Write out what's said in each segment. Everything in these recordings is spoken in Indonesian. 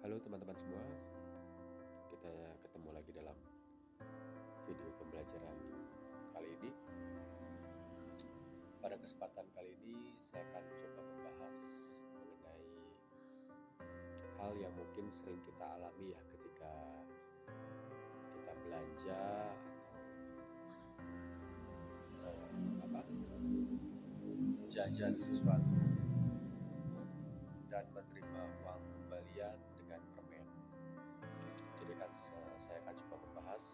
Halo teman-teman semua, kita ketemu lagi dalam video pembelajaran kali ini. Pada kesempatan kali ini saya akan coba membahas mengenai hal yang mungkin sering kita alami ya ketika kita belanja atau jajan sesuatu dan menerima uang kembalian dengan permen. Jadi saya akan coba membahas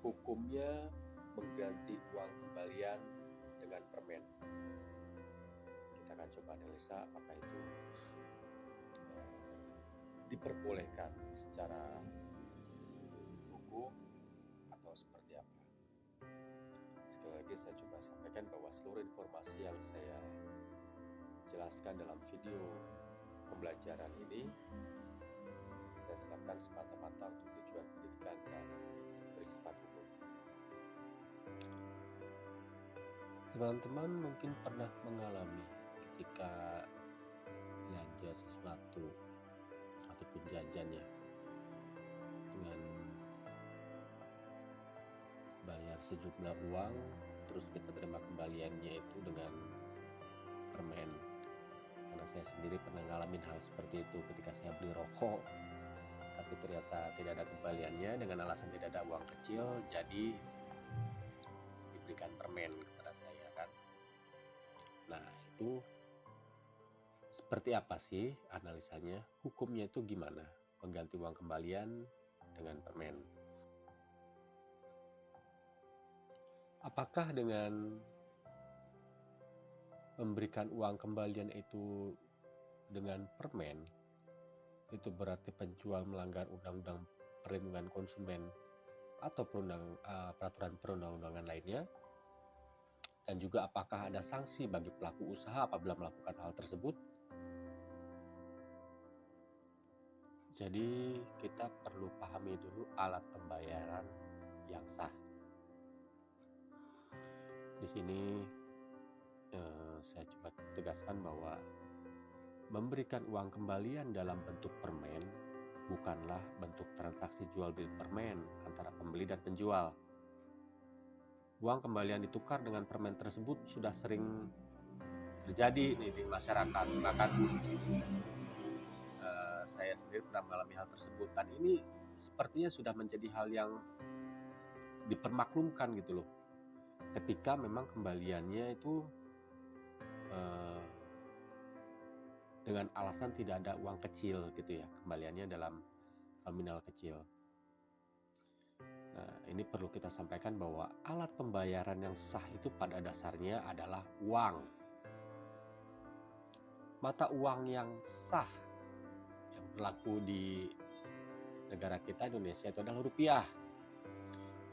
hukumnya mengganti uang kembalian dengan permen. Kita akan coba analisa apakah itu diperbolehkan secara hukum atau seperti apa. Sekali lagi saya coba sampaikan bahwa seluruh informasi yang saya jelaskan dalam video pembelajaran ini saya siapkan semata-mata untuk tujuan pendidikan dan bersifat umum. Teman-teman mungkin pernah mengalami ketika belanja sesuatu ataupun jajan ya, dengan bayar sejumlah uang, terus kita terima kembaliannya itu dengan permen. Karena saya sendiri pernah ngalamin hal seperti itu ketika saya beli rokok, tapi ternyata tidak ada kembaliannya dengan alasan tidak ada uang kecil, jadi diberikan permen kepada saya kan. Nah, itu seperti apa sih analisanya? Hukumnya itu gimana? Mengganti uang kembalian dengan permen. Apakah dengan memberikan uang kembalian itu dengan permen, itu berarti penjual melanggar undang-undang perlindungan konsumen atau peraturan perundang-undangan lainnya? Dan juga apakah ada sanksi bagi pelaku usaha apabila melakukan hal tersebut? Jadi kita perlu pahami dulu alat pembayaran yang sah. Di sini saya coba tegaskan bahwa memberikan uang kembalian dalam bentuk permen bukanlah bentuk transaksi jual beli permen antara pembeli dan penjual. Uang kembalian ditukar dengan permen tersebut sudah sering terjadi nih di masyarakat. Bahkan saya sendiri pernah mengalami hal tersebut, dan ini sepertinya sudah menjadi hal yang dipermaklumkan gitu loh. Ketika memang kembaliannya itu dengan alasan tidak ada uang kecil gitu ya, kembaliannya dalam nominal kecil. Nah, ini perlu kita sampaikan bahwa alat pembayaran yang sah itu pada dasarnya adalah uang. Mata uang yang sah yang berlaku di negara kita Indonesia itu adalah rupiah.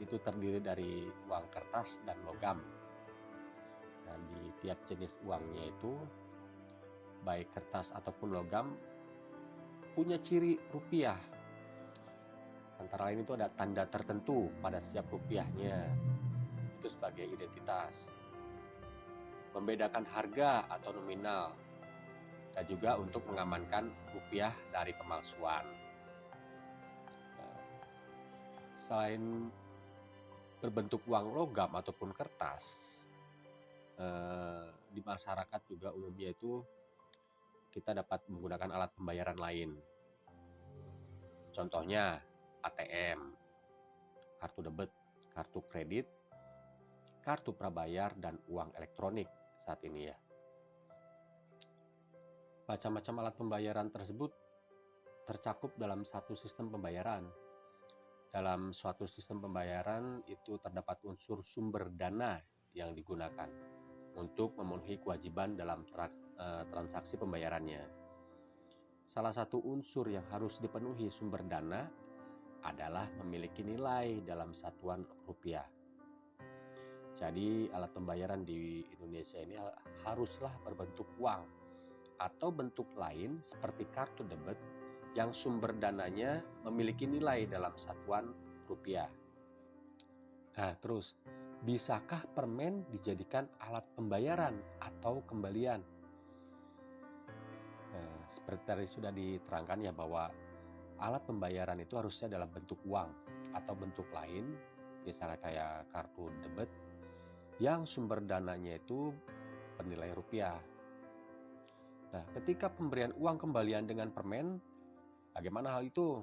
Itu terdiri dari uang kertas dan logam. Nah, di tiap jenis uangnya itu, baik kertas ataupun logam, punya ciri rupiah. Antara lain itu ada tanda tertentu pada setiap rupiahnya, itu sebagai identitas. Membedakan harga atau nominal, dan juga untuk mengamankan rupiah dari pemalsuan. Nah, selain berbentuk uang logam ataupun kertas, di masyarakat juga umumnya itu kita dapat menggunakan alat pembayaran lain. Contohnya ATM, kartu debit, kartu kredit, kartu prabayar, dan uang elektronik saat ini ya. Macam-macam alat pembayaran tersebut tercakup dalam satu sistem pembayaran. Dalam suatu sistem pembayaran itu terdapat unsur sumber dana yang digunakan untuk memenuhi kewajiban dalam transaksi pembayarannya. Salah satu unsur yang harus dipenuhi sumber dana adalah memiliki nilai dalam satuan rupiah. Jadi alat pembayaran di Indonesia ini haruslah berbentuk uang atau bentuk lain seperti kartu debit yang sumber dananya memiliki nilai dalam satuan rupiah. Nah, terus bisakah permen dijadikan alat pembayaran atau kembalian? Seperti tadi sudah diterangkan ya bahwa alat pembayaran itu harusnya dalam bentuk uang atau bentuk lain, misalnya kayak kartu debit yang sumber dananya itu bernilai rupiah. Nah, ketika pemberian uang kembalian dengan permen, bagaimana hal itu?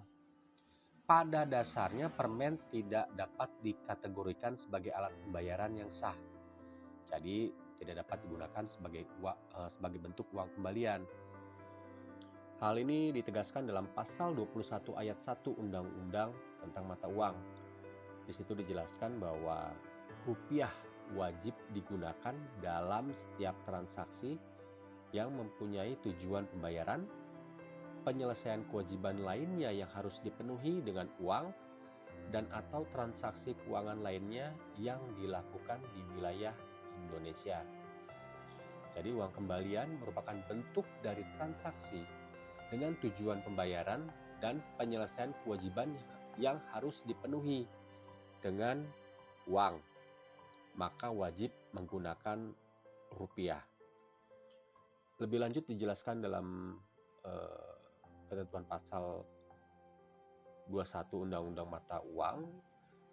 Pada dasarnya permen tidak dapat dikategorikan sebagai alat pembayaran yang sah. Jadi tidak dapat digunakan sebagai bentuk uang kembalian. Hal ini ditegaskan dalam pasal 21 ayat 1 Undang-Undang tentang mata uang. Di situ dijelaskan bahwa rupiah wajib digunakan dalam setiap transaksi yang mempunyai tujuan pembayaran, penyelesaian kewajiban lainnya yang harus dipenuhi dengan uang, dan atau transaksi keuangan lainnya yang dilakukan di wilayah Indonesia. Jadi uang kembalian merupakan bentuk dari transaksi dengan tujuan pembayaran dan penyelesaian kewajiban yang harus dipenuhi dengan uang, maka wajib menggunakan rupiah. Lebih lanjut dijelaskan dalam ketentuan pasal 21 Undang-Undang Mata Uang,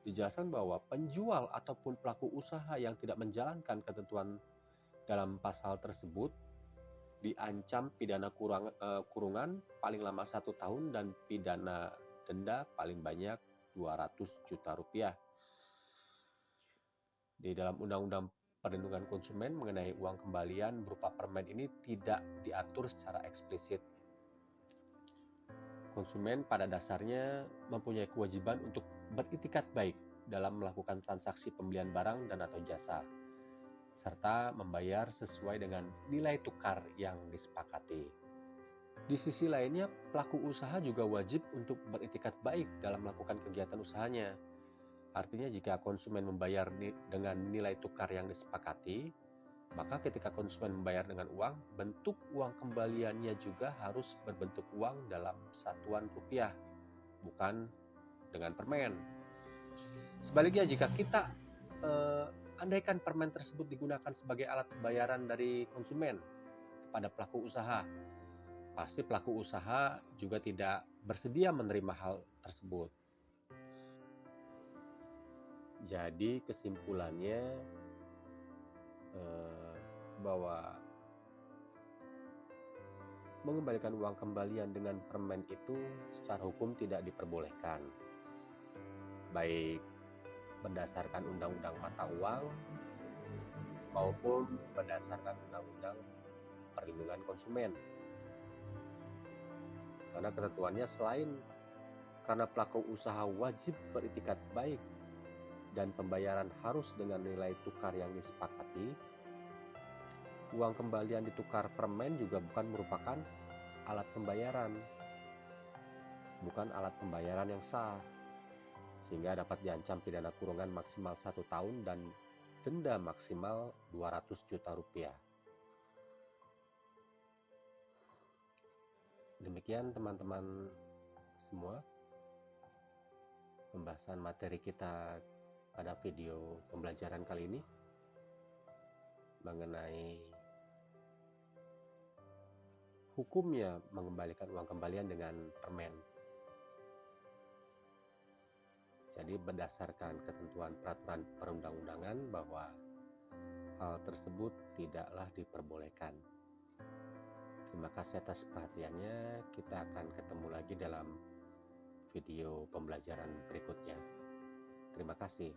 dijelaskan bahwa penjual ataupun pelaku usaha yang tidak menjalankan ketentuan dalam pasal tersebut diancam pidana kurungan paling lama 1 tahun dan pidana denda paling banyak 200 juta rupiah. Di dalam Undang-Undang Perlindungan Konsumen mengenai uang kembalian berupa permen ini tidak diatur secara eksplisit. Konsumen pada dasarnya mempunyai kewajiban untuk beritikat baik dalam melakukan transaksi pembelian barang dan atau jasa, serta membayar sesuai dengan nilai tukar yang disepakati. Di sisi lainnya, pelaku usaha juga wajib untuk beritikat baik dalam melakukan kegiatan usahanya. Artinya jika konsumen membayar dengan nilai tukar yang disepakati, maka ketika konsumen membayar dengan uang, bentuk uang kembaliannya juga harus berbentuk uang dalam satuan rupiah, bukan dengan permen. Sebaliknya jika kita andaikan permen tersebut digunakan sebagai alat pembayaran dari konsumen kepada pelaku usaha, pasti pelaku usaha juga tidak bersedia menerima hal tersebut. Jadi kesimpulannya bahwa mengembalikan uang kembalian dengan permen itu secara hukum tidak diperbolehkan, baik berdasarkan Undang-Undang Mata Uang maupun berdasarkan Undang-Undang Perlindungan Konsumen. Karena ketentuannya selain karena pelaku usaha wajib beritikat baik dan pembayaran harus dengan nilai tukar yang disepakati, uang kembalian ditukar permen juga bukan merupakan alat pembayaran, bukan alat pembayaran yang sah, sehingga dapat diancam pidana kurungan maksimal 1 tahun dan denda maksimal 200 juta rupiah. Demikian teman-teman semua pembahasan materi kita pada video pembelajaran kali ini mengenai hukumnya mengembalikan uang kembalian dengan permen. Jadi berdasarkan ketentuan peraturan perundang-undangan bahwa hal tersebut tidaklah diperbolehkan. Terima kasih atas perhatiannya. Kita akan ketemu lagi dalam video pembelajaran berikutnya. Terima kasih.